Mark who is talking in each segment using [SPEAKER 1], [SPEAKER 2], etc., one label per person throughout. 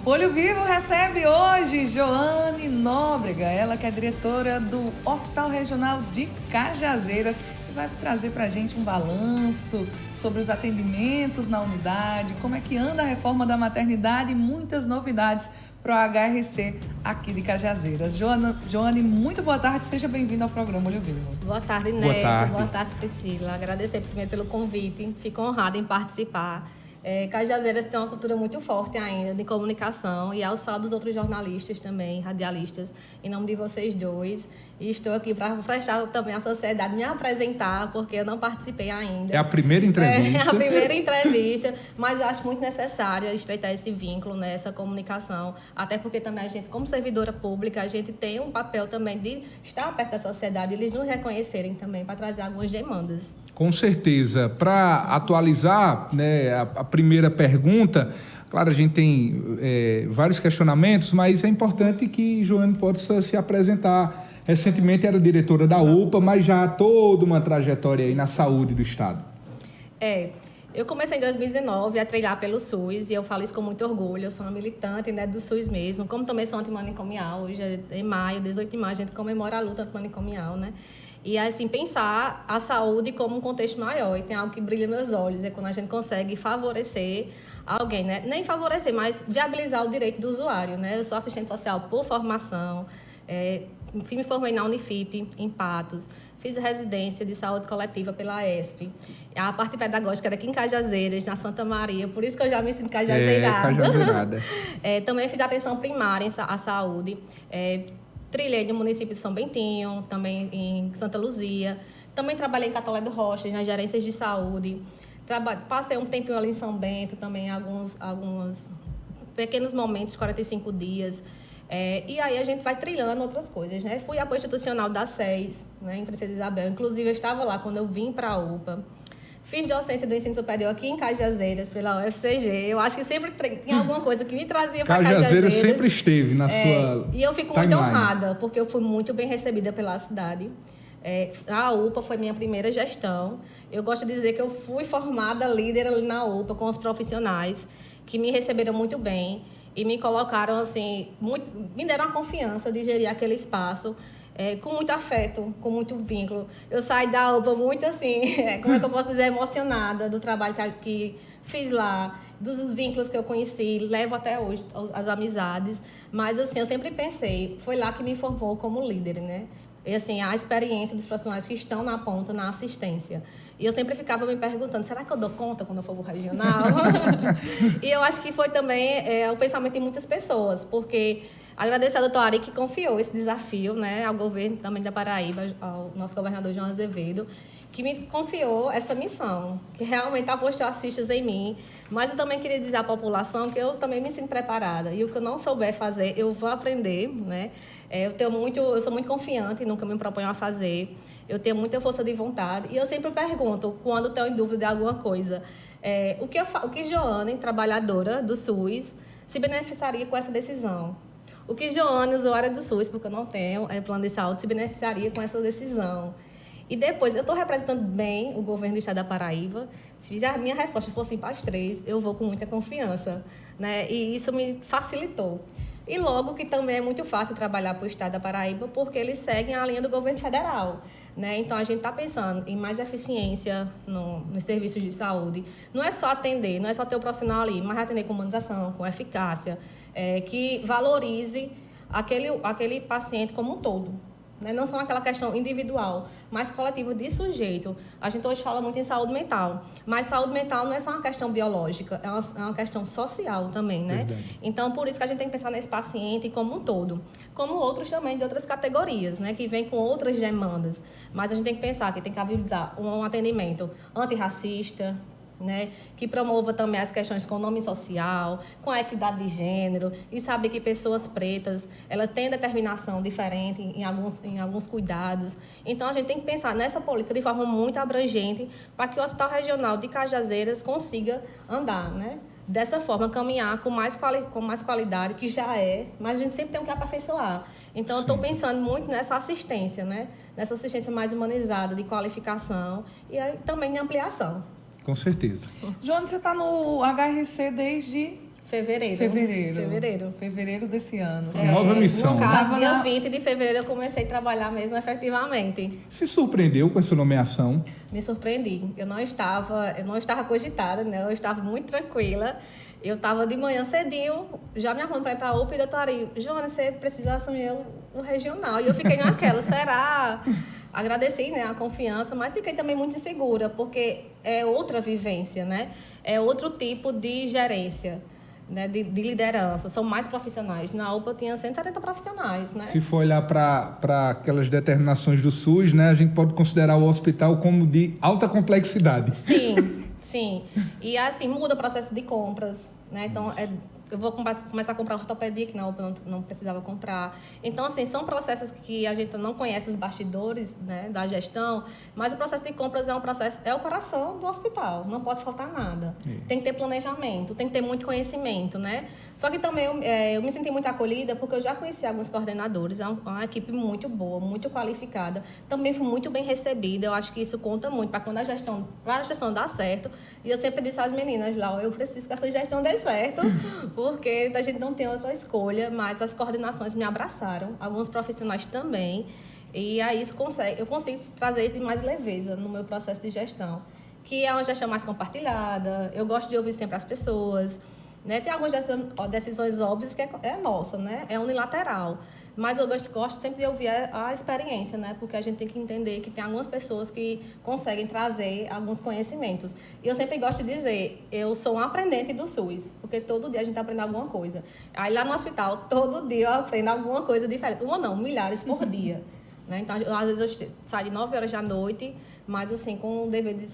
[SPEAKER 1] Olho Vivo recebe hoje Joane Nóbrega, ela que é diretora do Hospital Regional de Cajazeiras, e vai trazer para a gente um balanço sobre os atendimentos na unidade, como é que anda a reforma da maternidade e muitas novidades para o HRC aqui de Cajazeiras. Joane, muito boa tarde, seja bem-vinda ao programa Olho Vivo.
[SPEAKER 2] Boa tarde, Neto. Boa tarde, Priscila. Agradecer primeiro pelo convite, fico honrada em participar. Cajazeiras tem uma cultura muito forte ainda de comunicação e ao saldo dos outros jornalistas também, radialistas, em nome de vocês dois. E estou aqui para prestar também à sociedade, me apresentar, porque eu não participei ainda.
[SPEAKER 3] É a primeira entrevista.
[SPEAKER 2] É a primeira entrevista, mas eu acho muito necessário estreitar esse vínculo, né, essa comunicação, até porque também a gente, como servidora pública, a gente tem um papel também de estar perto da sociedade, eles nos reconhecerem também, para trazer algumas demandas.
[SPEAKER 3] Com certeza. Para atualizar, né, a primeira pergunta, claro, a gente tem vários questionamentos, mas é importante que Joane possa se apresentar. Recentemente era diretora da UPA, mas já há toda uma trajetória aí na saúde do Estado.
[SPEAKER 2] Eu comecei em 2019 a trilhar pelo SUS e eu falo isso com muito orgulho. Eu sou uma militante, né, do SUS mesmo, como também sou antimanicomial. Hoje é em maio, 18 de maio, a gente comemora a luta antimanicomial, né? E, assim, pensar a saúde como um contexto maior. E tem algo que brilha meus olhos, é quando a gente consegue favorecer alguém, né? Nem favorecer, mas viabilizar o direito do usuário, né? Eu sou assistente social por formação, me formei na Unifip, em Patos, fiz residência de saúde coletiva pela ESP. A parte pedagógica era aqui em Cajazeiras, na Santa Maria, por isso que eu já me sinto cajazeirada. Também fiz atenção primária à saúde, trilhei no município de São Bentinho, também em Santa Luzia. Também trabalhei em Catolé do Rochas, nas gerências de saúde. Passei um tempinho ali em São Bento, também alguns pequenos momentos, 45 dias. E aí a gente vai trilhando outras coisas, né? Fui apoio institucional da SES, né, em Princesa Isabel. Inclusive, eu estava lá quando eu vim para a UPA. Fiz docência do ensino superior aqui em Cajazeiras, pela UFCG. Eu acho que sempre tinha alguma coisa que me trazia para Cajazeiras.
[SPEAKER 3] Sempre esteve na sua
[SPEAKER 2] E eu fico muito honrada, porque eu fui muito bem recebida pela cidade. A UPA foi minha primeira gestão. Eu gosto de dizer que eu fui formada líder ali na UPA, com os profissionais, que me receberam muito bem e me colocaram, assim, me deram a confiança de gerir aquele espaço. Com muito afeto, com muito vínculo. Eu saí da UPA muito assim, como é que eu posso dizer, emocionada do trabalho que fiz lá, dos vínculos que eu conheci, levo até hoje as amizades. Mas, assim, eu sempre pensei, foi lá que me formou como líder, né? E, assim, a experiência dos profissionais que estão na ponta, na assistência. E eu sempre ficava me perguntando, será que eu dou conta quando eu for pro regional? E eu acho que foi também o pensamento de muitas pessoas, porque agradecer ao doutor Ari que confiou esse desafio, né, ao governo também da Paraíba, ao nosso governador João Azevedo, que me confiou essa missão, que realmente apostou assistas em mim. Mas eu também queria dizer à população que eu também me sinto preparada. E o que eu não souber fazer, eu vou aprender, né? Eu sou muito confiante, nunca me proponho a fazer. Eu tenho muita força de vontade. E eu sempre pergunto, quando estou em dúvida de alguma coisa, o que Joane, trabalhadora do SUS, se beneficiaria com essa decisão? O que Joane, usuária do SUS, porque eu não tenho plano de saúde, se beneficiaria com essa decisão? E depois, eu estou representando bem o governo do estado da Paraíba. Se a minha resposta fosse para as três, eu vou com muita confiança, né? E isso me facilitou. E logo que também é muito fácil trabalhar para o estado da Paraíba, porque eles seguem a linha do governo federal, né? Então, a gente está pensando em mais eficiência nos serviços de saúde. Não é só atender, não é só ter o profissional ali, mas atender com humanização, com eficácia, que valorize aquele paciente como um todo. Não só naquela questão individual, mas coletiva de sujeito. A gente hoje fala muito em saúde mental, mas saúde mental não é só uma questão biológica, é uma questão social também, né? Verdade. Então, por isso que a gente tem que pensar nesse paciente como um todo, como outros também de outras categorias, né? Que vêm com outras demandas. Mas a gente tem que pensar que tem que viabilizar um atendimento antirracista, né, que promova também as questões com o nome social, com a equidade de gênero, e saber que pessoas pretas têm determinação diferente em alguns cuidados. Então, a gente tem que pensar nessa política de forma muito abrangente para que o Hospital Regional de Cajazeiras consiga andar, né? Dessa forma, caminhar com mais qualidade, que já mas a gente sempre tem que aperfeiçoar. Então, eu estou pensando muito nessa assistência, né? Nessa assistência mais humanizada, de qualificação e aí, também de ampliação.
[SPEAKER 3] Com certeza.
[SPEAKER 1] Joane, você está no HRC desde
[SPEAKER 2] Fevereiro
[SPEAKER 1] desse ano.
[SPEAKER 3] Nova missão.
[SPEAKER 2] No caso, dia 20 de fevereiro eu comecei a trabalhar mesmo efetivamente.
[SPEAKER 3] Se surpreendeu com essa nomeação?
[SPEAKER 2] Me surpreendi. Eu não estava cogitada, né? Eu estava muito tranquila. Eu estava de manhã cedinho, já me arrumando para ir para a UPA e o doutor Ari, Joana, você precisa assumir o regional. E eu fiquei naquela, será? Agradeci, né, a confiança, mas fiquei também muito insegura, porque é outra vivência, né? É outro tipo de gerência, né, de liderança. São mais profissionais. Na UPA eu tinha 170 profissionais, né?
[SPEAKER 3] Se for olhar para aquelas determinações do SUS, né, a gente pode considerar o hospital como de alta complexidade.
[SPEAKER 2] Sim. E assim, muda o processo de compras, né? Então, eu vou começar a comprar ortopedia, que na UPA não precisava comprar. Então, assim, são processos que a gente não conhece os bastidores, né, da gestão, mas o processo de compras é o coração do hospital, não pode faltar nada. Tem que ter planejamento, tem que ter muito conhecimento, né? Só que também eu me senti muito acolhida porque eu já conheci alguns coordenadores, é uma equipe muito boa, muito qualificada, também fui muito bem recebida, eu acho que isso conta muito para quando a gestão dar certo. E eu sempre disse às meninas lá, eu preciso que essa gestão dê certo, porque a gente não tem outra escolha, mas as coordenações me abraçaram, alguns profissionais também, e aí eu consigo trazer isso de mais leveza no meu processo de gestão, que é uma gestão mais compartilhada, eu gosto de ouvir sempre as pessoas, né? Tem algumas decisões óbvias que é nossa, né? É unilateral. Mas eu gosto sempre de ouvir a experiência, né? Porque a gente tem que entender que tem algumas pessoas que conseguem trazer alguns conhecimentos. E eu sempre gosto de dizer, eu sou um aprendente do SUS, porque todo dia a gente aprende alguma coisa. Aí lá no hospital, todo dia eu aprendo alguma coisa diferente. Uma não, milhares por dia. Né? Então, às vezes eu saio de 9 horas da noite, mas assim, com o dever de...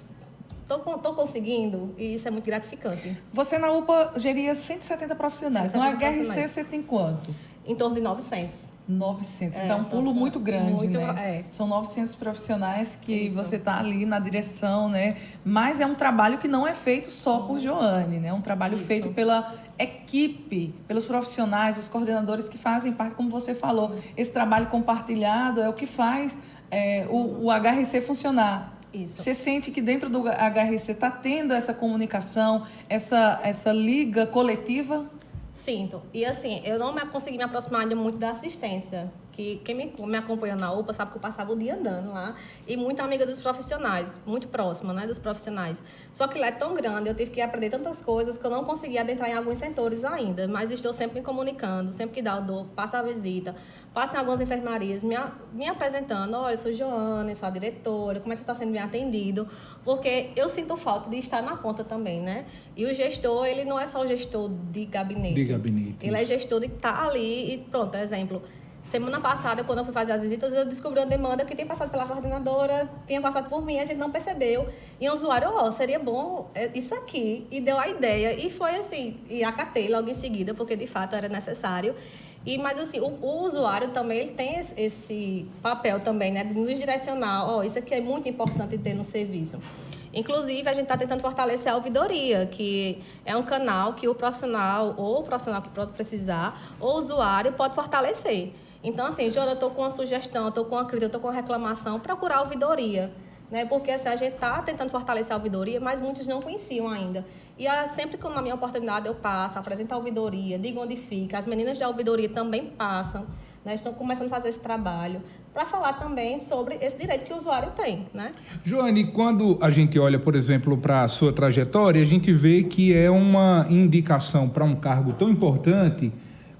[SPEAKER 2] Estou conseguindo e isso é muito gratificante.
[SPEAKER 1] Você na UPA geria 170 profissionais. No HRC você tem quantos?
[SPEAKER 2] Em torno de 900.
[SPEAKER 1] 900. Então, é um pulo muito grande, né? São 900 profissionais que você está ali na direção, né? Mas é um trabalho que não é feito só por Joane, né? É um trabalho feito pela equipe, pelos profissionais, os coordenadores que fazem parte, como você falou. Esse trabalho compartilhado é o que faz o HRC funcionar.
[SPEAKER 2] Isso.
[SPEAKER 1] Você sente que dentro do HRC está tendo essa comunicação, essa liga coletiva?
[SPEAKER 2] Sinto. E assim, eu não consegui me aproximar ainda muito da assistência. Que quem me acompanha na UPA sabe que eu passava o dia andando lá. E muito amiga dos profissionais, muito próxima, né, dos profissionais. Só que lá é tão grande, eu tive que aprender tantas coisas que eu não consegui adentrar em alguns setores ainda. Mas estou sempre me comunicando, sempre que dá o dor, passa a visita, passa em algumas enfermarias, me apresentando. Olha, eu sou Joana, sou a diretora, como é que você está sendo bem atendido? Porque eu sinto falta de estar na ponta também, né? E o gestor, ele não é só o gestor de gabinete. Ele é gestor de estar ali e pronto, exemplo. Semana passada, quando eu fui fazer as visitas, eu descobri uma demanda que tinha passado pela coordenadora, tinha passado por mim, a gente não percebeu. E o usuário, seria bom isso aqui. E deu a ideia. E foi assim, e acatei logo em seguida, porque de fato era necessário. Mas assim, o usuário também ele tem esse papel também, né, de nos direcionar. Isso aqui é muito importante ter no serviço. Inclusive, a gente está tentando fortalecer a ouvidoria, que é um canal que o profissional que pode precisar, ou o usuário pode fortalecer. Então, assim, Joana, eu estou com uma sugestão, eu estou com uma crítica, eu estou com uma reclamação, procurar a ouvidoria, né? Porque assim, a gente está tentando fortalecer a ouvidoria, mas muitos não conheciam ainda. E sempre que na minha oportunidade eu passo, apresento a ouvidoria, digo onde fica, as meninas da ouvidoria também passam, né? Estão começando a fazer esse trabalho, para falar também sobre esse direito que o usuário tem, né?
[SPEAKER 3] Joane, quando a gente olha, por exemplo, para a sua trajetória, a gente vê que é uma indicação para um cargo tão importante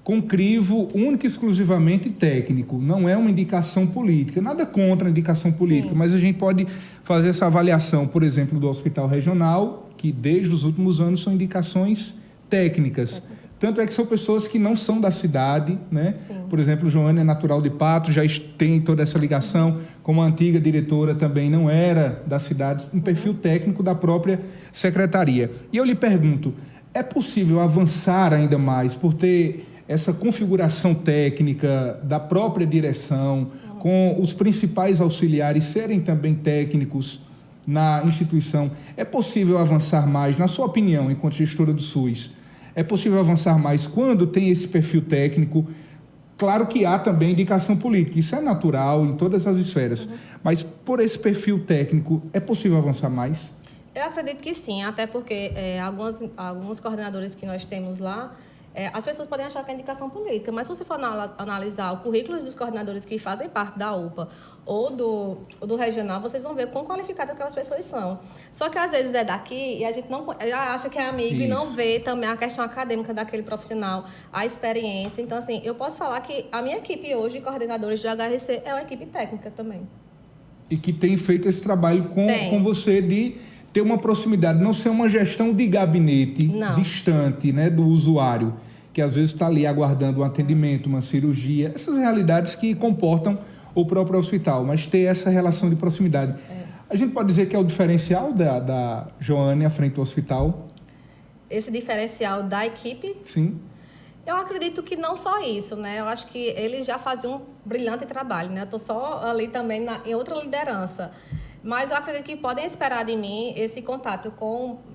[SPEAKER 3] com crivo único e exclusivamente técnico, não é uma indicação política. Nada contra a indicação política, mas a gente pode fazer essa avaliação, por exemplo, do Hospital Regional, que desde os últimos anos são indicações técnicas. Tanto é que são pessoas que não são da cidade, né? Por exemplo, Joana é natural de Patos, já tem toda essa ligação, como a antiga diretora também não era da cidade, um perfil técnico da própria secretaria. E eu lhe pergunto, é possível avançar ainda mais por ter essa configuração técnica da própria direção, com os principais auxiliares serem também técnicos na instituição? É possível avançar mais, na sua opinião, enquanto gestora do SUS? É possível avançar mais quando tem esse perfil técnico? Claro que há também indicação política, isso é natural em todas as esferas, mas por esse perfil técnico, é possível avançar mais?
[SPEAKER 2] Eu acredito que sim, até porque alguns coordenadores que nós temos lá, as pessoas podem achar que é indicação política, mas se você for analisar o currículo dos coordenadores que fazem parte da UPA ou do regional, vocês vão ver quão qualificadas aquelas pessoas são. Só que às vezes é daqui e a gente não acha que é amigo e não vê também a questão acadêmica daquele profissional, a experiência. Então, assim, eu posso falar que a minha equipe hoje, coordenadores de HRC, é uma equipe técnica também.
[SPEAKER 3] E que tem feito esse trabalho com você de ter uma proximidade, não ser uma gestão de gabinete distante, né, do usuário, que às vezes está ali aguardando um atendimento, uma cirurgia, essas realidades que comportam o próprio hospital, mas ter essa relação de proximidade. A gente pode dizer que é o diferencial da Joane à frente do hospital?
[SPEAKER 2] Esse diferencial da equipe?
[SPEAKER 3] Sim.
[SPEAKER 2] Eu acredito que não só isso, né? Eu acho que eles já faziam um brilhante trabalho, né? Eu estou só ali também em outra liderança. Mas eu acredito que podem esperar de mim esse contato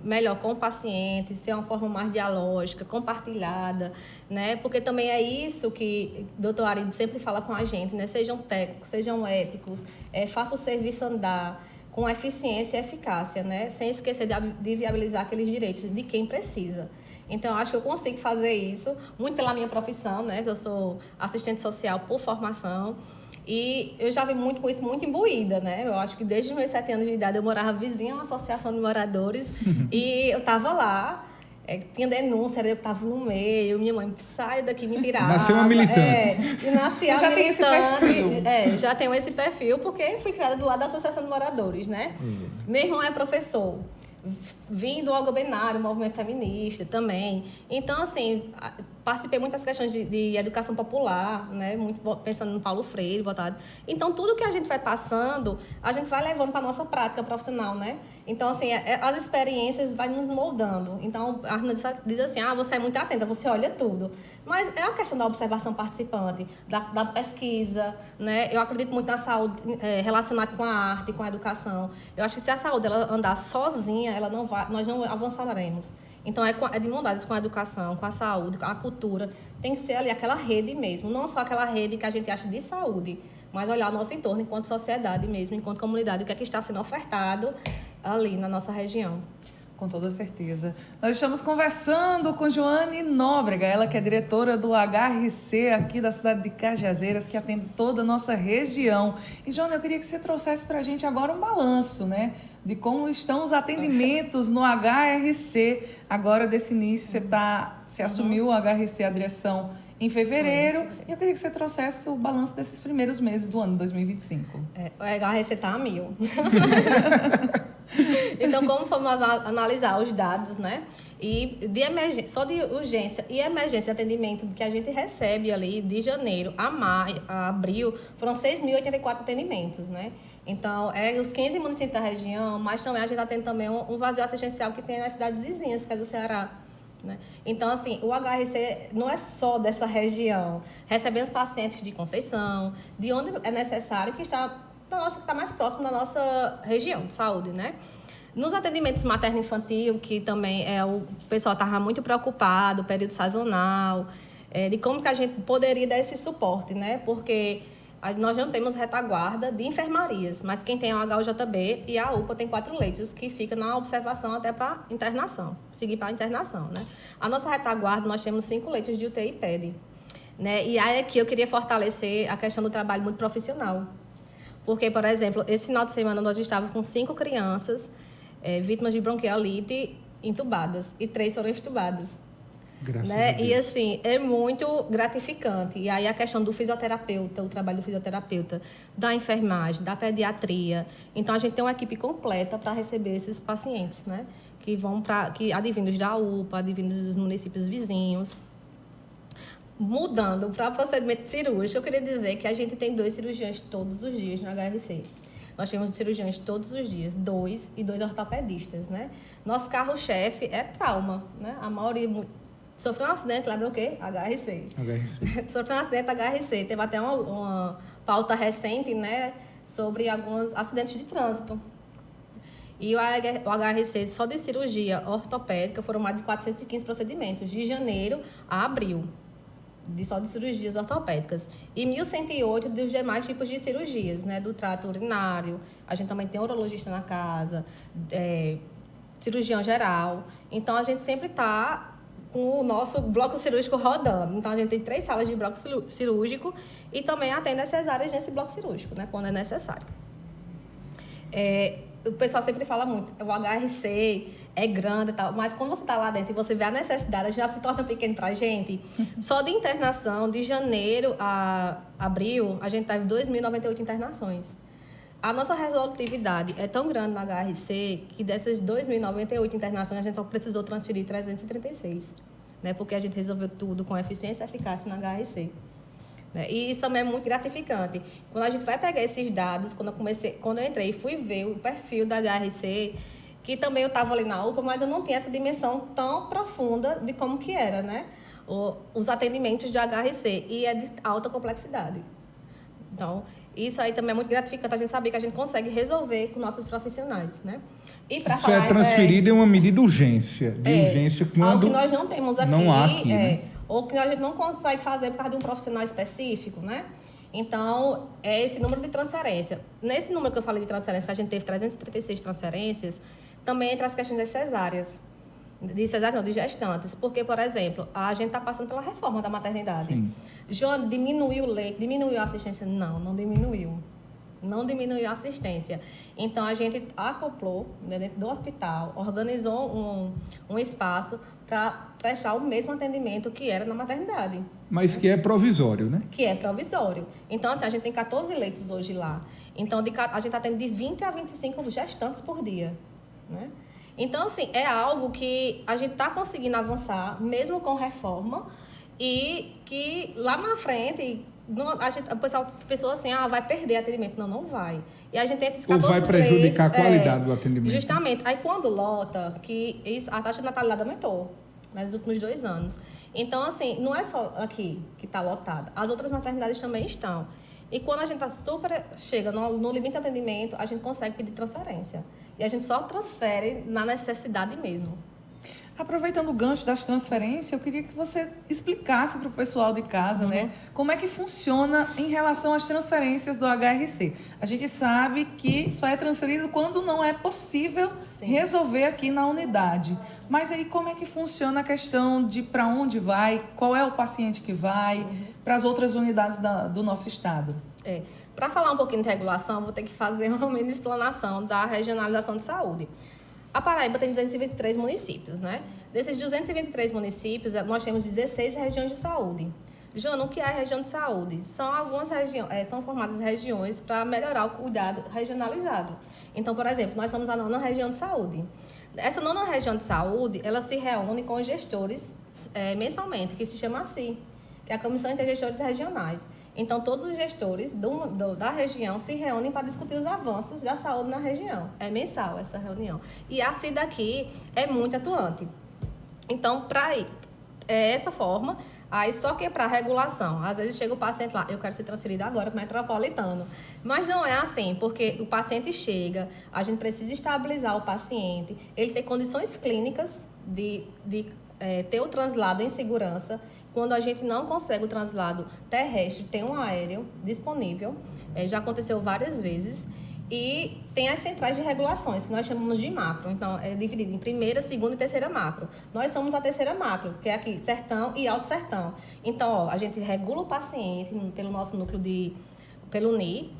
[SPEAKER 2] melhor com o paciente, ser uma forma mais dialógica, compartilhada, né? Porque também é isso que o doutor Ari sempre fala com a gente, né? Sejam técnicos, sejam éticos, façam o serviço andar com eficiência e eficácia, né? Sem esquecer de viabilizar aqueles direitos de quem precisa. Então, eu acho que eu consigo fazer isso, muito pela minha profissão, né? Que eu sou assistente social por formação. E eu já vim muito com isso, muito imbuída, né? Eu acho que desde os meus 7 anos de idade eu morava vizinha a uma associação de moradores e eu estava lá, tinha denúncia, eu estava no meio, minha mãe, sai daqui, me tirava.
[SPEAKER 3] Nasceu uma militante.
[SPEAKER 2] E nasci a
[SPEAKER 1] já
[SPEAKER 2] militante.
[SPEAKER 1] Tem esse perfil.
[SPEAKER 2] Já tenho esse perfil porque fui criada do lado da associação de moradores, né? Meu irmão é professor. Vim do algobenário, movimento feminista também. Então, assim, participei muito das questões de educação popular, né? Muito pensando no Paulo Freire, voltado. Então, tudo que a gente vai passando, a gente vai levando para a nossa prática profissional, né? Então, assim, as experiências vão nos moldando. Então, a Arna diz assim, você é muito atenta, você olha tudo. Mas é a questão da observação participante, da pesquisa, né? Eu acredito muito na saúde relacionada com a arte, com a educação. Eu acho que se a saúde ela andar sozinha, nós não avançaremos. Então, é de mão dadas com a educação, com a saúde, com a cultura. Tem que ser ali aquela rede mesmo, não só aquela rede que a gente acha de saúde, mas olhar o nosso entorno enquanto sociedade mesmo, enquanto comunidade, o que é que está sendo ofertado ali na nossa região.
[SPEAKER 1] Com toda certeza. Nós estamos conversando com Joane Nóbrega, ela que é diretora do HRC aqui da cidade de Cajazeiras, que atende toda a nossa região. E, Joane, eu queria que você trouxesse para a gente agora um balanço, né, de como estão os atendimentos no HRC. Agora, desse início, você assumiu o HRC, a direção, em fevereiro. E eu queria que você trouxesse o balanço desses primeiros meses do ano 2025.
[SPEAKER 2] O HRC está a 1000. Então, como fomos analisar os dados, né? E de emergência, só de urgência e emergência de atendimento que a gente recebe ali de janeiro a abril, foram 6.084 atendimentos, né? Então, os 15 municípios da região, mas também a gente está tendo também um vazio assistencial que tem nas cidades vizinhas, que é do Ceará. Né? Então, assim, o HRC não é só dessa região. Recebemos pacientes de Conceição, de onde é necessário, que está mais próximo da nossa região de saúde, né? Nos atendimentos materno-infantil, que também o pessoal estava muito preocupado, período sazonal, de como que a gente poderia dar esse suporte, né? Porque nós não temos retaguarda de enfermarias, mas quem tem é o HUJB e a UPA tem 4 leitos que fica na observação até para internação, seguir para a internação, né? A nossa retaguarda, nós temos 5 leitos de UTI e PED, né? E aí aqui eu queria fortalecer a questão do trabalho muito profissional. Porque, por exemplo, esse final de semana nós estávamos com 5 crianças vítimas de bronquiolite entubadas e 3 foram extubadas.
[SPEAKER 3] Graças a
[SPEAKER 2] Né?
[SPEAKER 3] Deus.
[SPEAKER 2] E assim, é muito gratificante. E aí a questão do fisioterapeuta, o trabalho do fisioterapeuta, da enfermagem, da pediatria. Então a gente tem uma equipe completa para receber esses pacientes, né? Que advindos da UPA, advindos dos municípios vizinhos. Mudando para o procedimento cirúrgico, eu queria dizer que a gente tem 2 cirurgiões todos os dias no HRC. Nós temos cirurgiões todos os dias, 2 e 2 ortopedistas, né? Nosso carro-chefe é trauma, né? A maioria sofreu um acidente, lembra o quê? HRC. Sofreu um acidente, HRC. Teve até uma pauta recente, né? Sobre alguns acidentes de trânsito. E o HRC, só de cirurgia ortopédica, foram mais de 415 procedimentos, de janeiro a abril. Só de cirurgias ortopédicas. E 1.108 dos demais tipos de cirurgias, né? Do trato urinário. A gente também tem urologista na casa, cirurgião geral. Então, a gente sempre está com o nosso bloco cirúrgico rodando. Então, a gente tem 3 salas de bloco cirúrgico e também atende as cesáreas nesse bloco cirúrgico, né, quando é necessário. O pessoal sempre fala muito, o HRC é grande e tal, mas quando você está lá dentro e você vê a necessidade, já se torna pequeno para a gente. Só de internação, de janeiro a abril, a gente teve 2.098 internações. A nossa resolutividade é tão grande na HRC que dessas 2.098 internações, a gente só precisou transferir 336, né? Porque a gente resolveu tudo com eficiência e eficácia na HRC. E isso também é muito gratificante. Quando a gente vai pegar esses dados, quando eu entrei e fui ver o perfil da HRC, que também eu estava ali na UPA, mas eu não tinha essa dimensão tão profunda de como que era, né? Os atendimentos de HRC, e é de alta complexidade. Então, isso aí também é muito gratificante, a gente saber que a gente consegue resolver com nossos profissionais, né? E para
[SPEAKER 3] isso falar, é transferido em uma medida de urgência. Urgência quando
[SPEAKER 2] algo que nós não temos aqui,
[SPEAKER 3] não há aqui, né?
[SPEAKER 2] Ou que a gente não consegue fazer por causa de um profissional específico, né? Então, é esse número de transferência. Nesse número que eu falei de transferência, que a gente teve 336 transferências, também entra as questões das cesáreas. De cesáreas não, de gestantes. Porque, por exemplo, a gente está passando pela reforma da maternidade.
[SPEAKER 3] Sim.
[SPEAKER 2] Joana, diminuiu o leite, diminuiu a assistência? Não diminuiu. Não diminuiu a assistência. Então, a gente acoplou, né, dentro do hospital, organizou um espaço para prestar o mesmo atendimento que era na maternidade.
[SPEAKER 3] Mas que é provisório, né?
[SPEAKER 2] Que é provisório. Então, assim, a gente tem 14 leitos hoje lá. Então, a gente atende de 20 a 25 gestantes por dia, né? Então, assim, é algo que a gente está conseguindo avançar, mesmo com reforma, e que lá na frente, o pessoal pensou assim, vai perder atendimento. Não vai. E a gente tem esses 14
[SPEAKER 3] Ou vai prejudicar
[SPEAKER 2] leitos,
[SPEAKER 3] a qualidade do atendimento.
[SPEAKER 2] Justamente. Aí, quando lota, a taxa de natalidade aumentou nos últimos 2 anos. Então, assim, não é só aqui que está lotada. As outras maternidades também estão. E quando a gente chega no limite de atendimento, a gente consegue pedir transferência. E a gente só transfere na necessidade mesmo.
[SPEAKER 1] Aproveitando o gancho das transferências, eu queria que você explicasse para o pessoal de casa, né, como é que funciona em relação às transferências do HRC. A gente sabe que só é transferido quando não é possível resolver aqui na unidade. Mas aí como é que funciona a questão de para onde vai, qual é o paciente que vai para as outras unidades do nosso estado?
[SPEAKER 2] Para falar um pouquinho de regulação, eu vou ter que fazer uma mini explanação da regionalização de saúde. A Paraíba tem 223 municípios, né? Desses 223 municípios, nós temos 16 regiões de saúde. Joana, o que é a região de saúde? São algumas regiões, são formadas regiões para melhorar o cuidado regionalizado. Então, por exemplo, nós somos a 9ª região de saúde. Essa 9ª região de saúde, ela se reúne com os gestores mensalmente, que se chama ACI, que é a Comissão Intergestores Regionais. Então, todos os gestores da região se reúnem para discutir os avanços da saúde na região. É mensal essa reunião. E a CI daqui é muito atuante. Então, essa forma, aí só que é para regulação. Às vezes chega o paciente lá, eu quero ser transferido agora para o metropolitano. Mas não é assim, porque o paciente chega, a gente precisa estabilizar o paciente, ele tem condições clínicas de ter o translado em segurança. Quando a gente não consegue o translado terrestre, tem um aéreo disponível, já aconteceu várias vezes, e tem as centrais de regulações, que nós chamamos de macro. Então, é dividido em primeira, segunda e terceira macro. Nós somos a terceira macro, que é aqui, Sertão e Alto Sertão. Então, a gente regula o paciente pelo nosso núcleo pelo NI,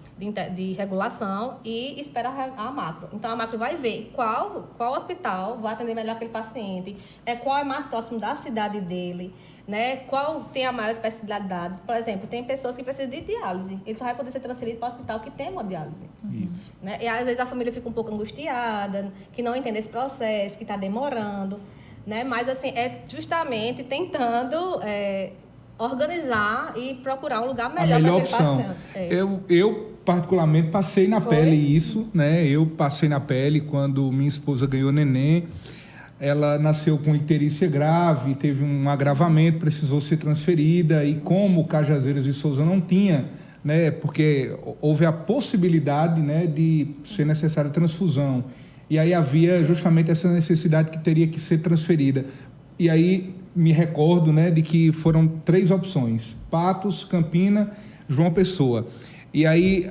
[SPEAKER 2] de regulação, e espera a macro. Então, a macro vai ver qual hospital vai atender melhor aquele paciente, qual é mais próximo da cidade dele, né? Qual tem a maior especialidade. Por exemplo, tem pessoas que precisam de diálise. Ele só vai poder ser transferido para o hospital que tem hemodiálise.
[SPEAKER 3] Isso.
[SPEAKER 2] Né? E às vezes a família fica um pouco angustiada, que não entende esse processo, que está demorando, né? Mas assim, é justamente tentando organizar e procurar um lugar melhor para aquele paciente.
[SPEAKER 3] Eu particularmente passei na pele isso, né? Eu passei na pele quando minha esposa ganhou neném. Ela nasceu com icterícia grave, teve um agravamento, precisou ser transferida, e como Cajazeiras e Souza não tinha, né, porque houve a possibilidade, né, de ser necessária transfusão, e aí havia justamente essa necessidade que teria que ser transferida. E aí me recordo, né, de que foram 3 opções: Patos, Campina, João Pessoa. E aí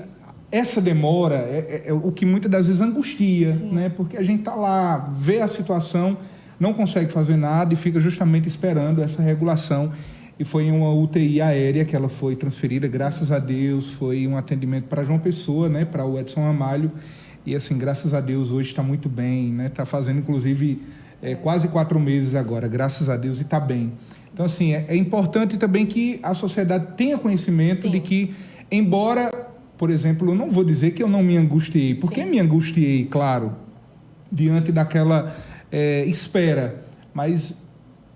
[SPEAKER 3] essa demora é o que muitas das vezes angustia, né? Porque a gente está lá, vê a situação, não consegue fazer nada e fica justamente esperando essa regulação. E foi em uma UTI aérea que ela foi transferida, graças a Deus, foi um atendimento para João Pessoa, né? Para o Edson Ramalho. E assim, graças a Deus, hoje está muito bem, né? Está fazendo, inclusive, quase 4 meses agora, graças a Deus, e está bem. Então, assim, é importante também que a sociedade tenha conhecimento de que, embora... Por exemplo, eu não vou dizer que eu não me angustiei, porque me angustiei, claro, diante daquela espera, mas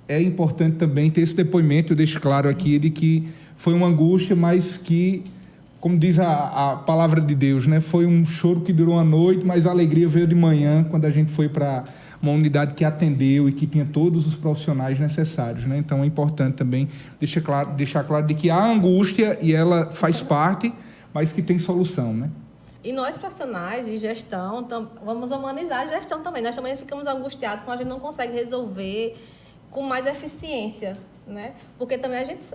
[SPEAKER 3] é importante também ter esse depoimento, eu deixo claro aqui, de que foi uma angústia, mas que, como diz a palavra de Deus, né, foi um choro que durou a noite, mas a alegria veio de manhã, quando a gente foi para uma unidade que atendeu e que tinha todos os profissionais necessários, né? Então é importante também deixar claro de que há angústia e ela faz parte, mas que tem solução, né?
[SPEAKER 2] E nós, profissionais de gestão, vamos humanizar a gestão também. Nós também ficamos angustiados quando a gente não consegue resolver com mais eficiência, né? Porque também a gente,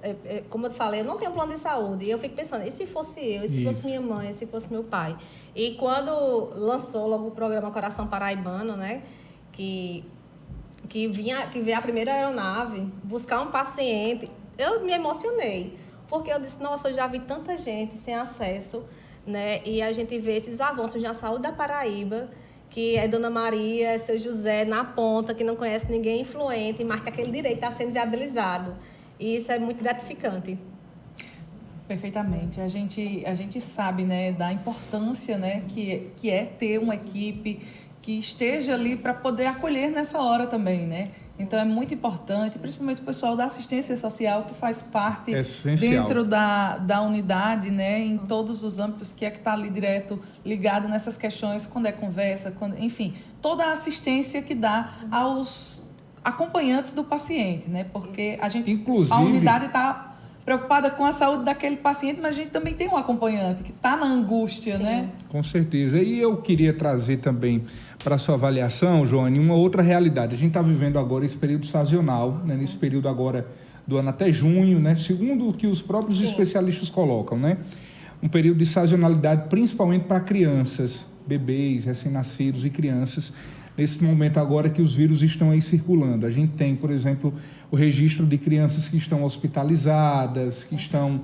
[SPEAKER 2] como eu falei, eu não tenho plano de saúde. E eu fico pensando, e se fosse eu? E se fosse minha mãe? E se fosse meu pai? E quando lançou logo o programa Coração Paraibano, né? Que veio a primeira aeronave buscar um paciente, eu me emocionei. Porque eu disse, nossa, eu já vi tanta gente sem acesso, né? E a gente vê esses avanços na saúde da Paraíba, que é Dona Maria, é seu José na ponta, que não conhece ninguém influente, mas que aquele direito está sendo viabilizado. E isso é muito gratificante.
[SPEAKER 1] Perfeitamente. A gente sabe, né, da importância, né, que é ter uma equipe que esteja ali para poder acolher nessa hora também, né? Então, é muito importante, principalmente o pessoal da assistência social, que faz parte dentro da unidade, né? Em todos os âmbitos, que está ali direto ligado nessas questões, quando é conversa, enfim, toda a assistência que dá aos acompanhantes do paciente, né? Porque a unidade está preocupada com a saúde daquele paciente, mas a gente também tem um acompanhante que está na angústia, né?
[SPEAKER 3] Com certeza. E eu queria trazer também para a sua avaliação, Joane, uma outra realidade. A gente está vivendo agora esse período sazonal, né? Nesse período agora do ano até junho, né? Segundo o que os próprios especialistas colocam, né? Um período de sazonalidade, principalmente para crianças, bebês, recém-nascidos e crianças, nesse momento agora que os vírus estão aí circulando. A gente tem, por exemplo, o registro de crianças que estão hospitalizadas, que estão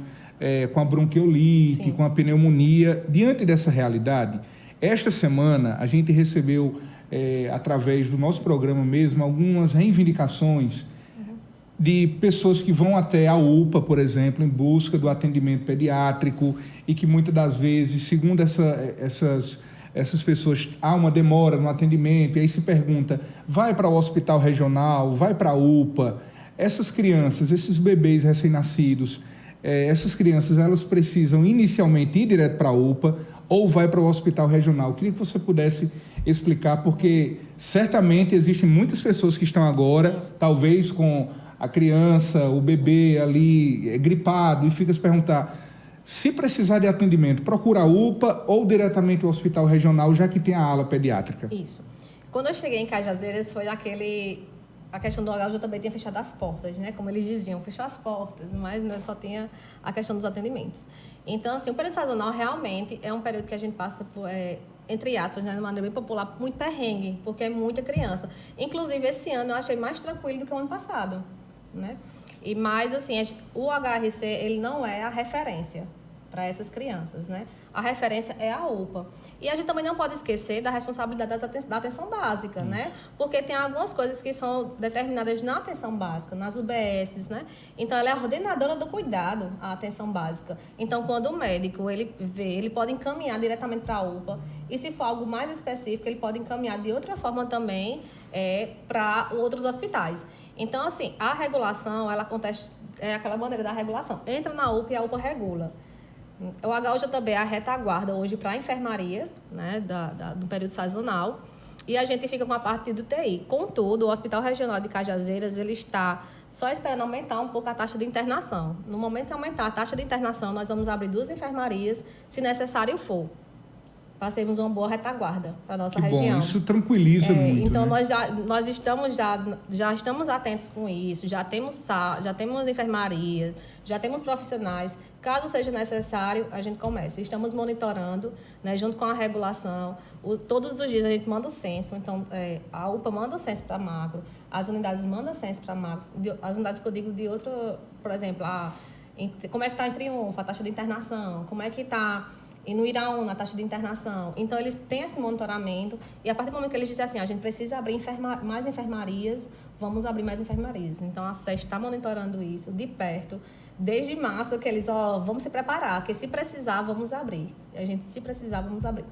[SPEAKER 3] com a bronquiolite, com a pneumonia. Diante dessa realidade, esta semana a gente recebeu, através do nosso programa mesmo, algumas reivindicações de pessoas que vão até a UPA, por exemplo, em busca do atendimento pediátrico e que muitas das vezes, segundo essas pessoas, há uma demora no atendimento, e aí se pergunta, vai para o hospital regional, vai para a UPA? Essas crianças, esses bebês recém-nascidos, essas crianças, elas precisam inicialmente ir direto para a UPA ou vai para o hospital regional? Eu queria que você pudesse explicar, porque certamente existem muitas pessoas que estão agora, talvez com a criança, o bebê ali gripado, e fica se perguntar, se precisar de atendimento, procura a UPA ou diretamente o hospital regional, já que tem a ala pediátrica?
[SPEAKER 2] Isso. Quando eu cheguei em Cajazeiras, foi a questão do HU também tinha fechado as portas, né? Como eles diziam, fechou as portas, mas só tinha a questão dos atendimentos. Então, assim, o período sazonal realmente é um período que a gente passa por, entre aspas, né, de maneira bem popular, muito perrengue, porque é muita criança. Inclusive, esse ano eu achei mais tranquilo do que o ano passado, né? Mas, assim, o HRC, ele não é a referência para essas crianças, né? A referência é a UPA. E a gente também não pode esquecer da responsabilidade da atenção básica, né? Porque tem algumas coisas que são determinadas na atenção básica, nas UBSs, né? Então, ela é a ordenadora do cuidado à atenção básica. Então, quando o médico, ele pode encaminhar diretamente para a UPA. E se for algo mais específico, ele pode encaminhar de outra forma também para outros hospitais. Então, assim, a regulação, ela acontece, aquela maneira da regulação. Entra na UPA e a UPA regula. O HUJB é a retaguarda hoje para a enfermaria, né, do período sazonal, e a gente fica com a parte do TI. Contudo, o Hospital Regional de Cajazeiras, ele está só esperando aumentar um pouco a taxa de internação. No momento que aumentar a taxa de internação, nós vamos abrir 2 enfermarias, se necessário for. para sermos uma boa retaguarda para a nossa
[SPEAKER 3] Que
[SPEAKER 2] região.
[SPEAKER 3] bom, isso tranquiliza muito,
[SPEAKER 2] então,
[SPEAKER 3] né?
[SPEAKER 2] nós já estamos atentos com isso, já temos enfermarias, já temos profissionais. Caso seja necessário, a gente começa. Estamos monitorando, né, junto com a regulação. Todos os dias a gente manda o censo. Então, a UPA manda o censo para macro, as unidades mandam censo para macro. As unidades que eu digo de outro, por exemplo, como é que está em Triunfo, a taxa de internação, como é que está... E no Iraúna, a taxa de internação. Então, eles têm esse monitoramento. E a partir do momento que eles dizem assim, a gente precisa abrir mais enfermarias, vamos abrir mais enfermarias. Então, a SES está monitorando isso de perto. Desde março, que eles, vamos se preparar, que se precisar, vamos abrir. E a gente, se precisar, vamos abrir.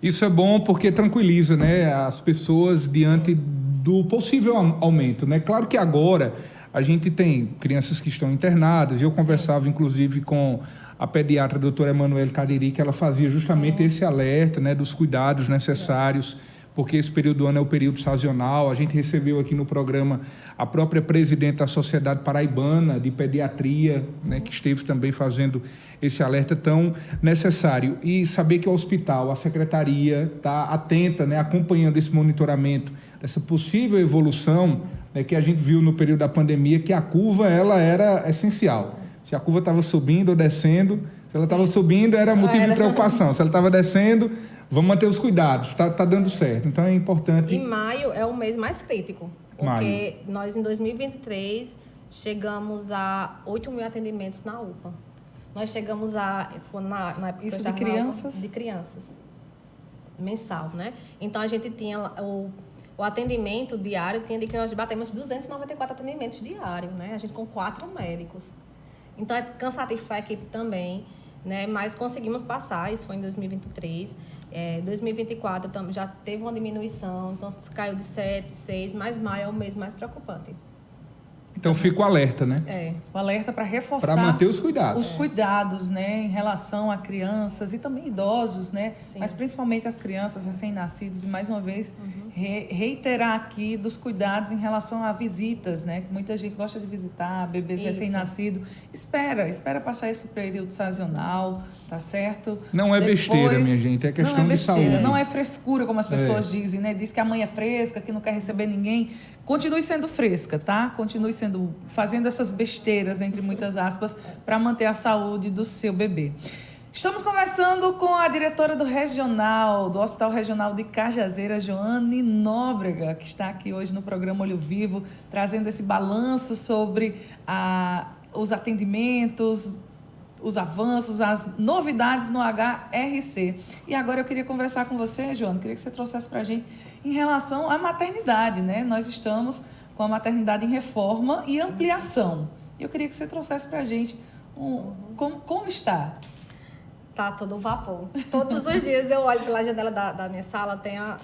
[SPEAKER 3] Isso é bom porque tranquiliza, né, as pessoas diante do possível aumento, né? Claro que agora a gente tem crianças que estão internadas. E eu conversava, inclusive, com a pediatra a doutora Emanuele Cariri, que ela fazia justamente esse alerta, né, dos cuidados necessários, porque esse período do ano é o período sazonal. A gente recebeu aqui no programa a própria presidente da Sociedade Paraibana de Pediatria, né, que esteve também fazendo esse alerta tão necessário. E saber que o hospital, a secretaria, está atenta, né, acompanhando esse monitoramento, essa possível evolução, né, que a gente viu no período da pandemia, que a curva ela era essencial. Se a curva estava subindo ou descendo, se ela estava subindo era motivo de preocupação, se ela estava descendo, vamos manter os cuidados, está dando certo. Então é importante...
[SPEAKER 2] E maio é o mês mais crítico, porque nós em 2023 chegamos a 8 mil atendimentos na UPA. Nós chegamos na época
[SPEAKER 1] isso de crianças?
[SPEAKER 2] De crianças, mensal, né? Então a gente tinha o atendimento diário, tinha de que nós batemos 294 atendimentos diários, né? A gente com 4 médicos. Então, é cansativo para a equipe também, né? Mas conseguimos passar, isso foi em 2023. 2024 já teve uma diminuição, então caiu de 7, 6, mas maio é o mês mais preocupante.
[SPEAKER 3] Então, fica o alerta, né?
[SPEAKER 1] O alerta para reforçar...
[SPEAKER 3] Para manter os cuidados.
[SPEAKER 1] Os cuidados, né? Em relação a crianças e também idosos, né?
[SPEAKER 2] Sim.
[SPEAKER 1] Mas principalmente as crianças recém-nascidas. E, mais uma vez, reiterar aqui dos cuidados em relação a visitas, né? Muita gente gosta de visitar bebês recém-nascidos. Espera passar esse período sazonal, tá certo?
[SPEAKER 3] Não é besteira, minha gente. É questão de saúde.
[SPEAKER 1] Não é frescura, como as pessoas dizem, né? Diz que a mãe é fresca, que não quer receber ninguém. Continue sendo fresca, tá? Continue fazendo essas besteiras, entre muitas aspas, para manter a saúde do seu bebê. Estamos conversando com a diretora do Hospital Regional de Cajazeiras, Joane Nóbrega, que está aqui hoje no programa Olho Vivo, trazendo esse balanço sobre os atendimentos, os avanços, as novidades no HRC. E agora eu queria conversar com você, Joane, queria que você trouxesse para a gente em relação à maternidade, né? Nós estamos com a maternidade em reforma e ampliação. Eu queria que você trouxesse para a gente como está.
[SPEAKER 2] Tá todo vapor. Todos os dias eu olho pela janela da minha sala,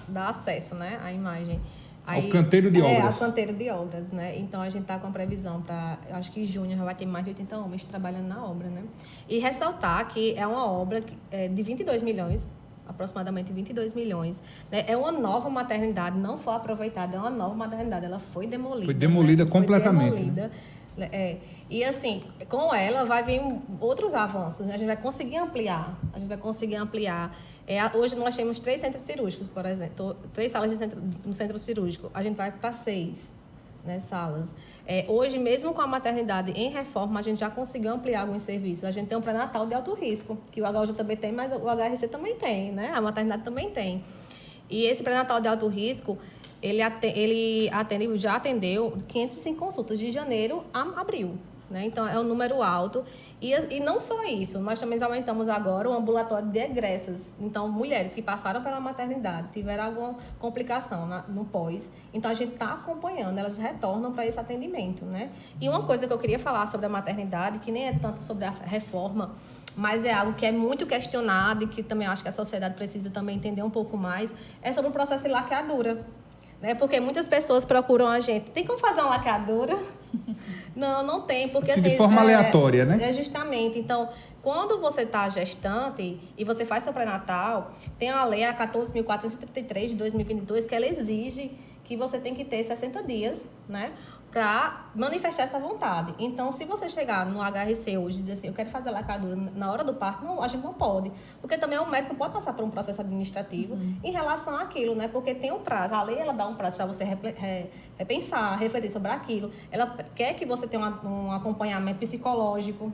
[SPEAKER 2] dá acesso, né, à imagem.
[SPEAKER 3] Ao canteiro de obras.
[SPEAKER 2] Ao canteiro de obras, né? Então, a gente está com a previsão para, acho que em junho já vai ter mais de 80 homens trabalhando na obra, né? E ressaltar que é uma obra de 22 milhões, aproximadamente 22 milhões. Né? É uma nova maternidade, não foi aproveitada, é uma nova maternidade, ela foi demolida.
[SPEAKER 3] Foi demolida, né? Completamente.
[SPEAKER 2] Foi demolida. E assim, com ela vai vir outros avanços, né? A gente vai conseguir ampliar. Hoje nós temos 3 centros cirúrgicos, por exemplo, 3 salas no centro cirúrgico. A gente vai para 6, né, salas. Hoje, mesmo com a maternidade em reforma, a gente já conseguiu ampliar alguns serviços. A gente tem um pré-natal de alto risco, que o HUJ também tem, mas o HRC também tem, né? A maternidade também tem. E esse pré-natal de alto risco, ele já atendeu 505 consultas de janeiro a abril. Né? Então, é um número alto. E não só isso, nós também aumentamos agora o ambulatório de egressas. Então, mulheres que passaram pela maternidade, tiveram alguma complicação no pós, então a gente está acompanhando, elas retornam para esse atendimento. Né? E uma coisa que eu queria falar sobre a maternidade, que nem é tanto sobre a reforma, mas é algo que é muito questionado e que também acho que a sociedade precisa também entender um pouco mais, é sobre o processo de laqueadura. Né? Porque muitas pessoas procuram a gente. Tem como fazer uma laqueadura? Não tem, porque assim,
[SPEAKER 3] de forma aleatória, né?
[SPEAKER 2] Justamente. Então, quando você está gestante e você faz seu pré-natal, tem a lei, a 14.433 de 2022, que ela exige que você tem que ter 60 dias, né? para manifestar essa vontade. Então, se você chegar no HRC hoje e dizer assim, eu quero fazer a lacadura na hora do parto, não, a gente não pode. Porque também o médico pode passar por um processo administrativo em relação àquilo, né? Porque tem um prazo. A lei, ela dá um prazo para você repensar, refletir sobre aquilo. Ela quer que você tenha um acompanhamento psicológico,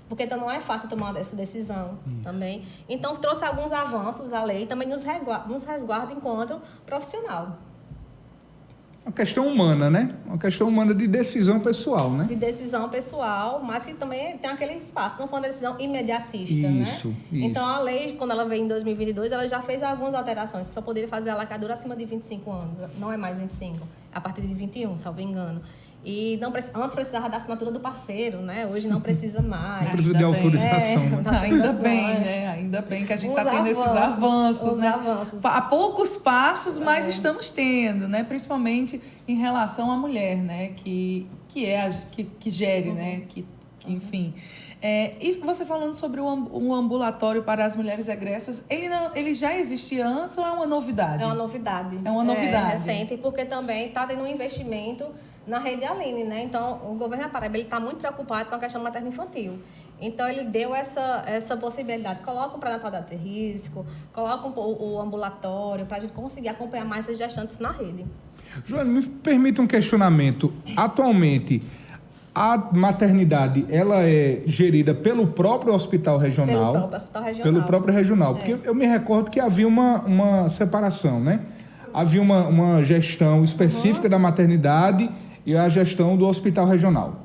[SPEAKER 2] porque então não é fácil tomar essa decisão também. Então, trouxe alguns avanços à lei, também nos resguarda enquanto profissional.
[SPEAKER 3] Uma questão humana, né? Uma questão humana de decisão pessoal, né?
[SPEAKER 2] De decisão pessoal, mas que também tem aquele espaço. Não foi uma decisão imediatista,
[SPEAKER 3] Isso.
[SPEAKER 2] né? Então, a lei, quando ela veio em 2022, ela já fez algumas alterações. Você só poderia fazer a lacadura acima de 25 anos. Não é mais 25, a partir de 21, salvo engano. E não, antes precisava da assinatura do parceiro, né? Hoje não precisa mais.
[SPEAKER 3] Não precisa de autorização, né?
[SPEAKER 1] Ainda bem, né? Ainda bem que a gente está tendo esses avanços, né? Há poucos passos, mas estamos tendo, né? Principalmente em relação à mulher, né? Que gere, né? Que enfim. E você falando sobre um ambulatório para as mulheres egressas, ele já existia antes ou é uma novidade?
[SPEAKER 2] É uma novidade.
[SPEAKER 1] É uma novidade.
[SPEAKER 2] Recente, porque também está tendo um investimento na rede Aline, né? Então, o governo da Paraíba está muito preocupado com a questão materno-infantil. Então, ele deu essa possibilidade. Coloca o pré-natal de alto risco, coloca o ambulatório, para a gente conseguir acompanhar mais as gestantes na rede.
[SPEAKER 3] Joane, me permita um questionamento. Atualmente, a maternidade, ela é gerida pelo próprio hospital regional?
[SPEAKER 2] Pelo próprio hospital regional.
[SPEAKER 3] Pelo próprio regional. Porque eu me recordo que havia uma separação, né? Havia uma gestão específica da maternidade e a gestão do hospital regional.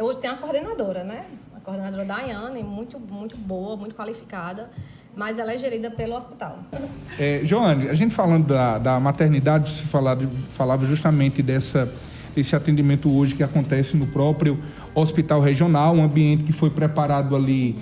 [SPEAKER 2] Hoje tem a coordenadora, né? A coordenadora Daiane, muito, muito boa, muito qualificada, mas ela é gerida pelo hospital.
[SPEAKER 3] Joane, a gente falando da maternidade, você falava justamente desse atendimento hoje que acontece no próprio hospital regional, um ambiente que foi preparado ali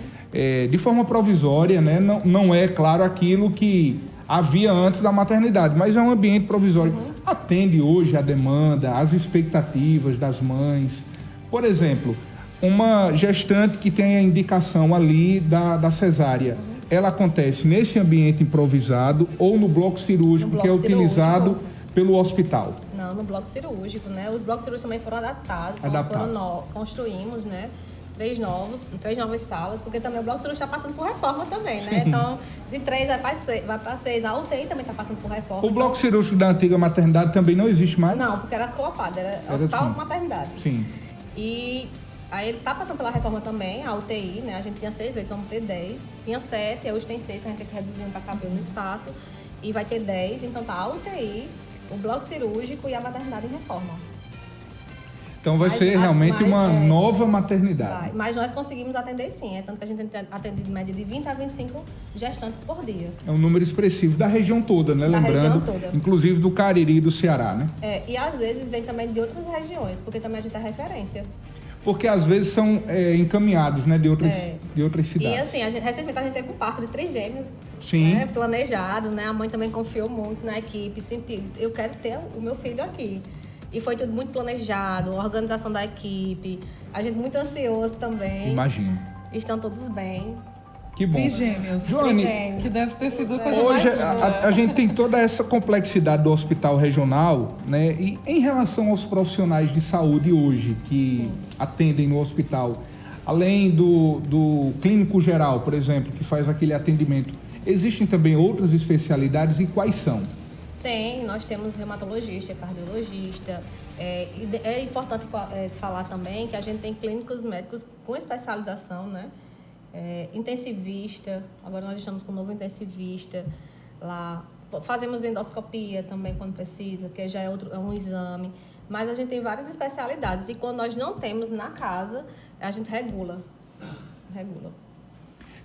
[SPEAKER 3] de forma provisória, né? Não é, claro, aquilo que havia antes da maternidade, mas é um ambiente provisório. Atende hoje a demanda, as expectativas das mães. Por exemplo, uma gestante que tem a indicação ali da cesárea, ela acontece nesse ambiente improvisado ou no bloco cirúrgico que é utilizado pelo hospital?
[SPEAKER 2] Não, no bloco cirúrgico, né? Os blocos cirúrgicos também foram adaptados. Construímos, né? Três novas salas, porque também o bloco cirúrgico está passando por reforma também, né? Então, de 3 vai para 6. A UTI também está passando por reforma.
[SPEAKER 3] O bloco cirúrgico da antiga maternidade também não existe mais?
[SPEAKER 2] Não, porque era colapado, era hospital maternidade.
[SPEAKER 3] Sim.
[SPEAKER 2] E aí ele está passando pela reforma também, a UTI, né? A gente tinha 6 leitos, vamos ter 10. Tinha 7, hoje tem 6, a gente tem que reduzir para caber no espaço. E vai ter 10, então tá a UTI, o bloco cirúrgico e a maternidade em reforma.
[SPEAKER 3] Então vai ser realmente uma nova maternidade.
[SPEAKER 2] Mas nós conseguimos atender sim, tanto que a gente tem atendido em média de 20 a 25 gestantes por dia.
[SPEAKER 3] É um número expressivo da região toda, né?
[SPEAKER 2] Da
[SPEAKER 3] Lembrando,
[SPEAKER 2] região toda.
[SPEAKER 3] Inclusive do Cariri e do Ceará, né?
[SPEAKER 2] E às vezes vem também de outras regiões, porque também a gente é referência.
[SPEAKER 3] Porque às vezes são encaminhados, né, de outras cidades.
[SPEAKER 2] E assim, recentemente a gente teve um parto de 3 gêmeos,
[SPEAKER 3] sim,
[SPEAKER 2] né, planejado, né? A mãe também confiou muito na equipe, sentiu, eu quero ter o meu filho aqui. E foi tudo muito planejado, a organização da equipe, a gente muito ansioso também.
[SPEAKER 3] Imagino.
[SPEAKER 2] Estão todos bem.
[SPEAKER 3] Que bom.
[SPEAKER 1] Trigêmeos.
[SPEAKER 3] Joane,
[SPEAKER 1] que deve ter sido a coisa
[SPEAKER 3] hoje
[SPEAKER 1] mais
[SPEAKER 3] a gente tem toda essa complexidade do hospital regional, né? E em relação aos profissionais de saúde hoje que atendem no hospital, além do clínico geral, por exemplo, que faz aquele atendimento, existem também outras especialidades e quais são?
[SPEAKER 2] Nós temos reumatologista, cardiologista. É importante falar também que a gente tem clínicos médicos com especialização, né? Intensivista, agora nós estamos com um novo intensivista lá. Fazemos endoscopia também quando precisa, que já é um exame. Mas a gente tem várias especialidades e quando nós não temos na casa, a gente regula.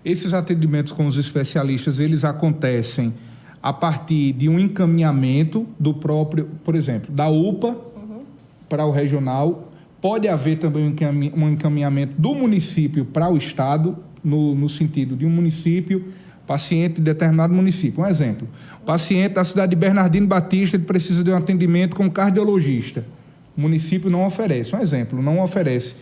[SPEAKER 3] Esses atendimentos com os especialistas, eles acontecem a partir de um encaminhamento do próprio, por exemplo, da UPA para o regional. Pode haver também um encaminhamento do município para o estado, no sentido de um município, paciente de determinado município. Um exemplo, o paciente da cidade de Bernardino Batista, ele precisa de um atendimento com cardiologista. O município não oferece. Um exemplo, não oferece.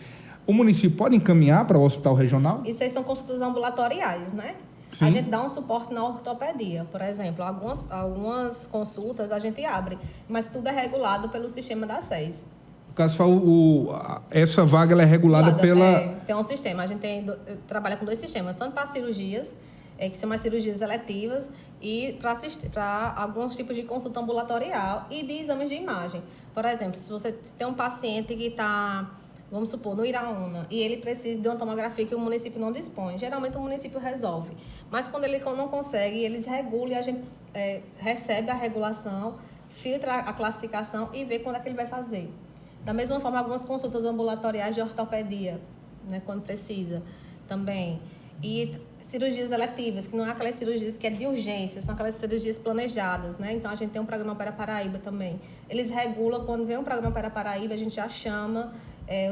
[SPEAKER 3] O município pode encaminhar para o hospital regional?
[SPEAKER 2] Isso aí são consultas ambulatoriais, né?
[SPEAKER 3] Sim.
[SPEAKER 2] A gente dá um suporte na ortopedia, por exemplo. Algumas consultas a gente abre, mas tudo é regulado pelo sistema da SES.
[SPEAKER 3] No caso, essa vaga ela é regulada pela...
[SPEAKER 2] Tem um sistema. A gente trabalha com 2 sistemas, tanto para cirurgias, que são as cirurgias eletivas, e para alguns tipos de consulta ambulatorial e de exames de imagem. Por exemplo, se você tem um paciente que está, vamos supor, no Iraúna, e ele precisa de uma tomografia que o município não dispõe, geralmente o município resolve. Mas quando ele não consegue, eles regulam e a gente recebe a regulação, filtra a classificação e vê quando é que ele vai fazer. Da mesma forma, algumas consultas ambulatoriais de ortopedia, né, quando precisa também. E cirurgias eletivas, que não é aquelas cirurgias que é de urgência, são aquelas cirurgias planejadas, né? Então, a gente tem um programa Opera Paraíba também. Eles regulam, quando vem um programa Opera Paraíba, a gente já chama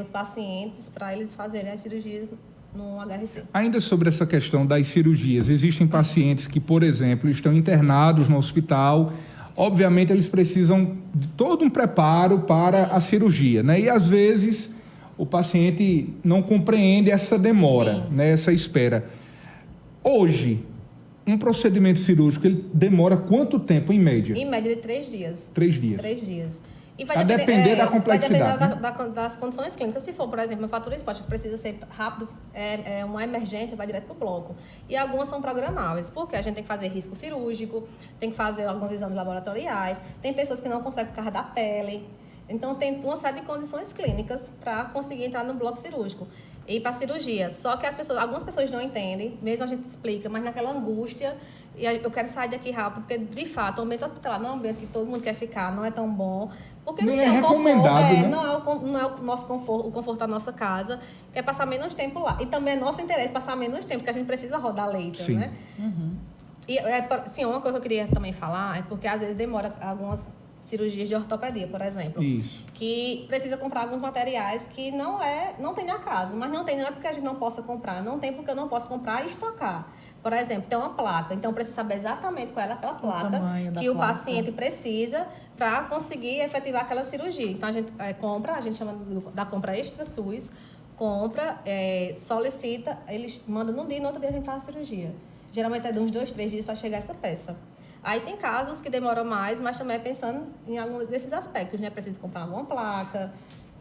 [SPEAKER 2] os pacientes para eles fazerem as cirurgias no HRC.
[SPEAKER 3] Ainda sobre essa questão das cirurgias, existem pacientes que, por exemplo, estão internados no hospital. Obviamente, eles precisam de todo um preparo para a cirurgia, né? E, às vezes, o paciente não compreende essa demora, né? Essa espera. Hoje, um procedimento cirúrgico, ele demora quanto tempo, em média?
[SPEAKER 2] Em média, de 3 dias.
[SPEAKER 3] 3 dias.
[SPEAKER 2] 3 dias. E
[SPEAKER 3] vai depender da complexidade.
[SPEAKER 2] Vai depender das condições clínicas. Se for, por exemplo, uma fratura exposta que precisa ser rápido, uma emergência, vai direto para o bloco. E algumas são programáveis, porque a gente tem que fazer risco cirúrgico, tem que fazer alguns exames laboratoriais, tem pessoas que não conseguem por causa da pele. Então, tem uma série de condições clínicas para conseguir entrar no bloco cirúrgico e ir para a cirurgia. Só que algumas pessoas não entendem, mesmo a gente explica, mas naquela angústia, e eu quero sair daqui rápido, porque, de fato, o ambiente hospitalar não é um ambiente que todo mundo quer ficar, não é tão bom, porque não tem um conforto, né? Não é o nosso conforto, o conforto da nossa casa, quer passar menos tempo lá. E também é nosso interesse passar menos tempo, porque a gente precisa rodar leito, né? Uhum. E, sim, uma coisa que eu queria também falar é porque, às vezes, demora algumas cirurgias de ortopedia, por exemplo.
[SPEAKER 3] Isso.
[SPEAKER 2] Que precisa comprar alguns materiais que não tem na casa. Mas não é porque a gente não possa comprar. Não tem porque eu não posso comprar e estocar. Por exemplo, tem uma placa. Então, precisa saber exatamente qual é aquela placa que o paciente precisa para conseguir efetivar aquela cirurgia. Então, a gente compra, a gente chama da compra extra SUS, compra, solicita, eles mandam num dia e no outro dia a gente faz a cirurgia. Geralmente é de uns 2, 3 dias para chegar essa peça. Aí tem casos que demoram mais, mas também é pensando em algum desses aspectos, né? Precisa comprar alguma placa.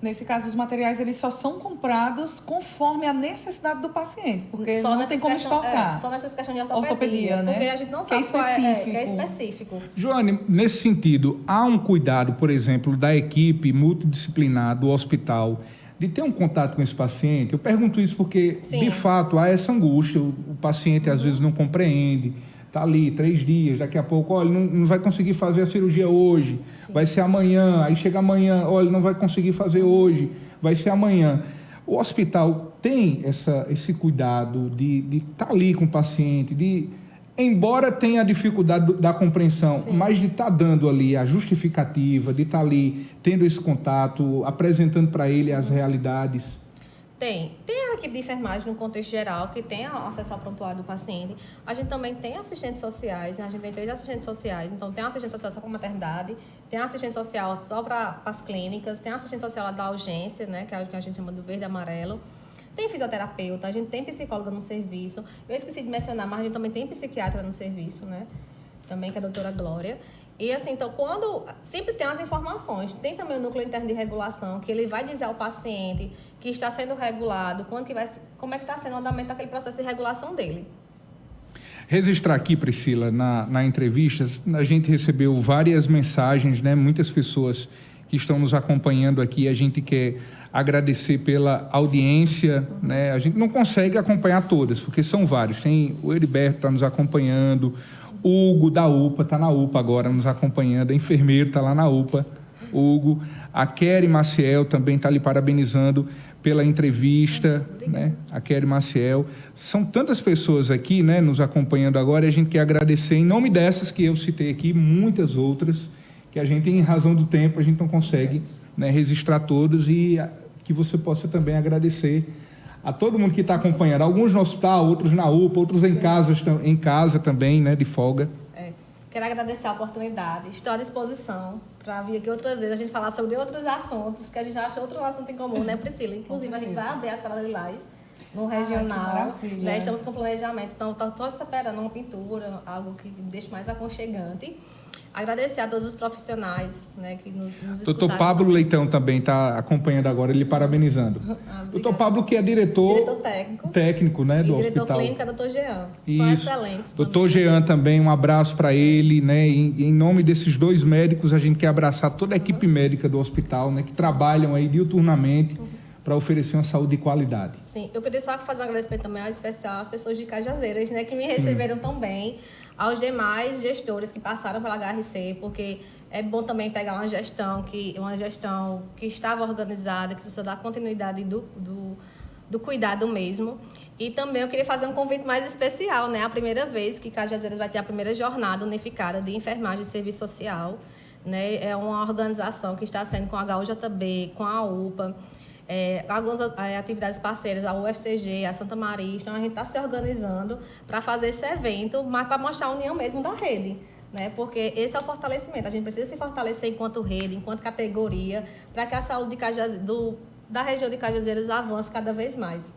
[SPEAKER 1] Nesse caso, os materiais eles só são comprados conforme a necessidade do paciente, porque
[SPEAKER 2] só
[SPEAKER 1] não tem como estocar.
[SPEAKER 2] Só nessas questões de ortopedia,
[SPEAKER 1] né?
[SPEAKER 2] Porque a gente não sabe que é específico.
[SPEAKER 3] Joane, nesse sentido, há um cuidado, por exemplo, da equipe multidisciplinar do hospital de ter um contato com esse paciente? Eu pergunto isso porque, de fato, há essa angústia, o paciente às vezes não compreende. Está ali 3 dias, daqui a pouco, olha, não vai conseguir fazer a cirurgia hoje, vai ser amanhã, aí chega amanhã, olha, não vai conseguir fazer hoje, vai ser amanhã. O hospital tem esse cuidado de estar ali com o paciente, embora tenha a dificuldade da compreensão, mas de estar dando ali a justificativa, de estar ali tendo esse contato, apresentando para ele as realidades.
[SPEAKER 2] Tem a equipe de enfermagem no contexto geral, que tem acesso ao prontuário do paciente. A gente também tem assistentes sociais, né? A gente tem 3 assistentes sociais. Então, tem assistente social só para maternidade, tem assistente social só para as clínicas, tem assistente social lá da urgência, né? Que é o que a gente chama do verde e amarelo. Tem fisioterapeuta, a gente tem psicóloga no serviço. Eu esqueci de mencionar, mas a gente também tem psiquiatra no serviço, né? Também, que é a doutora Glória. E assim, então, sempre tem as informações, tem também o núcleo interno de regulação, que ele vai dizer ao paciente que está sendo regulado, como é que está sendo o andamento daquele processo de regulação dele.
[SPEAKER 3] Registrar aqui, Priscila, na entrevista, a gente recebeu várias mensagens, né? Muitas pessoas que estão nos acompanhando aqui, a gente quer agradecer pela audiência, né? A gente não consegue acompanhar todas, porque são vários. Tem o Heriberto está nos acompanhando, o Hugo da UPA, está na UPA agora nos acompanhando, a enfermeiro está lá na UPA, Hugo, a Kelly Maciel também está lhe parabenizando pela entrevista, né? A Kelly Maciel, são tantas pessoas aqui, né, nos acompanhando agora, e a gente quer agradecer em nome dessas que eu citei aqui, muitas outras, que a gente, em razão do tempo, a gente não consegue, né, registrar todos, e que você possa também agradecer a todo mundo que está acompanhando, alguns no hospital, outros na UPA, outros em casa também, né, de folga.
[SPEAKER 2] Quero agradecer a oportunidade, estou à disposição para vir aqui outras vezes, a gente falar sobre outros assuntos, porque a gente já achou outro assunto em comum, né, Priscila? Inclusive, a gente vai abrir a Sala Lilás no regional, né? Estamos com planejamento, então estou esperando uma pintura, algo que me deixe mais aconchegante. Agradecer a todos os profissionais, né, que nos
[SPEAKER 3] Doutor
[SPEAKER 2] escutaram.
[SPEAKER 3] Pablo Leitão também está acompanhando agora, ele parabenizando. Doutor Pablo, que é diretor técnico, né, do
[SPEAKER 2] e diretor
[SPEAKER 3] hospital.
[SPEAKER 2] clínico, doutor Jean.
[SPEAKER 3] Isso.
[SPEAKER 2] São excelentes.
[SPEAKER 3] Doutor Jean também, um abraço para ele, né? Em nome desses dois médicos, a gente quer abraçar toda a equipe médica do hospital, né, que trabalham aí diuturnamente para oferecer uma saúde de qualidade.
[SPEAKER 2] Sim, eu queria só fazer um agradecimento também ao especial às pessoas de Cajazeiras, né, que me receberam tão bem, aos demais gestores que passaram pela HRC, porque é bom também pegar uma gestão que estava organizada, que precisa dar continuidade do cuidado mesmo. E também eu queria fazer um convite mais especial, né? A primeira vez que Cajazeiras vai ter a primeira jornada unificada de enfermagem e serviço social, né? É uma organização que está sendo com a HUJB, com a UPA, algumas atividades parceiras, a UFCG, a Santa Maria. Então, a gente está se organizando para fazer esse evento, mas para mostrar a união mesmo da rede, né? Porque esse é o fortalecimento. A gente precisa se fortalecer enquanto rede, enquanto categoria, para que a saúde da região de Cajazeiras avance cada vez mais.